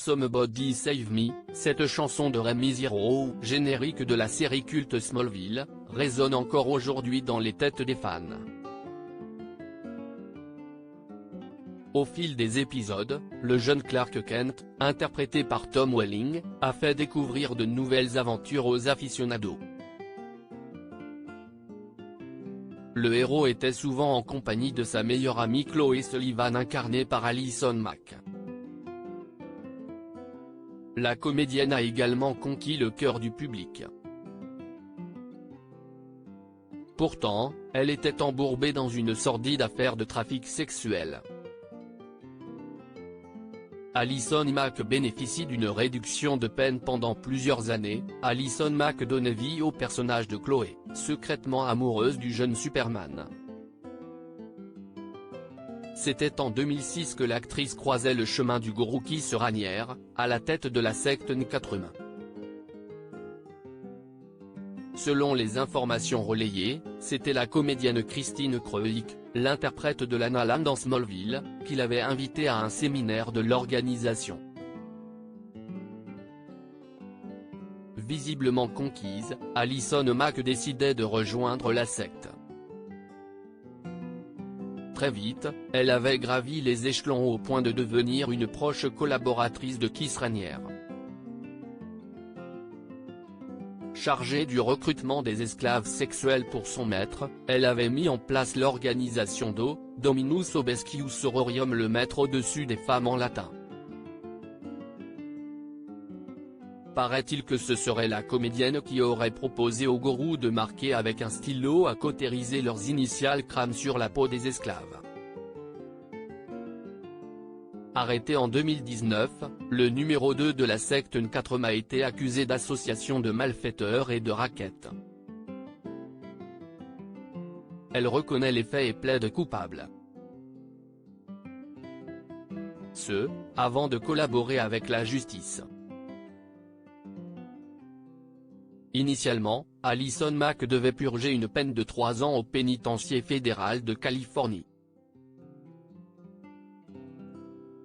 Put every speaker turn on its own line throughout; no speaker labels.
Somebody Save Me, cette chanson de Remy Zero, générique de la série culte Smallville, résonne encore aujourd'hui dans les têtes des fans. Au fil des épisodes, le jeune Clark Kent, interprété par Tom Welling, a fait découvrir de nouvelles aventures aux aficionados. Le héros était souvent en compagnie de sa meilleure amie Chloé Sullivan incarnée par Allison Mack. La comédienne a également conquis le cœur du public. Pourtant, elle était embourbée dans une sordide affaire de trafic sexuel. Allison Mack bénéficie d'une réduction de peine pendant plusieurs années. Allison Mack donnait vie au personnage de Chloé, secrètement amoureuse du jeune Superman. C'était en 2006 que l'actrice croisait le chemin du gourou Keith Raniere, à la tête de la secte N4M. Selon les informations relayées, c'était la comédienne Christine Kreuig, l'interprète de Lana Lang dans Smallville, qui l'avait invitée à un séminaire de l'organisation. Visiblement conquise, Allison Mack décidait de rejoindre la secte. Très vite, elle avait gravi les échelons au point de devenir une proche collaboratrice de Keith Raniere. Chargée du recrutement des esclaves sexuels pour son maître, elle avait mis en place l'organisation Dominus Obscius Sororium, le maître au-dessus des femmes en latin. Paraît-il que ce serait la comédienne qui aurait proposé au gourou de marquer avec un stylo à cautériser leurs initiales crânes sur la peau des esclaves. Arrêté en 2019, le numéro 2 de la secte N4M a été accusé d'association de malfaiteurs et de racket. Elle reconnaît les faits et plaide coupable. Avant de collaborer avec la justice. Initialement, Allison Mack devait purger une peine de 3 ans au pénitencier fédéral de Californie.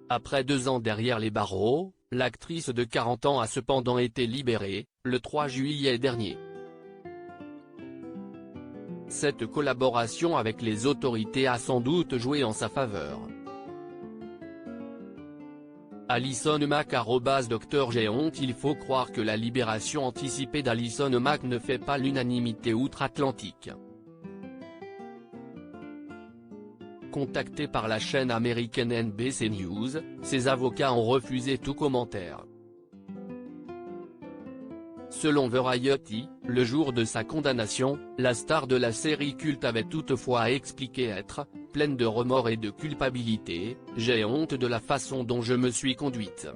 Après 2 ans derrière les barreaux, l'actrice de 40 ans a cependant été libérée, le 3 juillet dernier. Cette collaboration avec les autorités a sans doute joué en sa faveur. Allison Mack @Dr Géonte. Il faut croire que la libération anticipée d'Allison Mack ne fait pas l'unanimité outre-Atlantique. Contacté par la chaîne américaine NBC News, ses avocats ont refusé tout commentaire. Selon Variety, le jour de sa condamnation, la star de la série culte avait toutefois expliqué être « pleine de remords et de culpabilité, j'ai honte de la façon dont je me suis conduite ».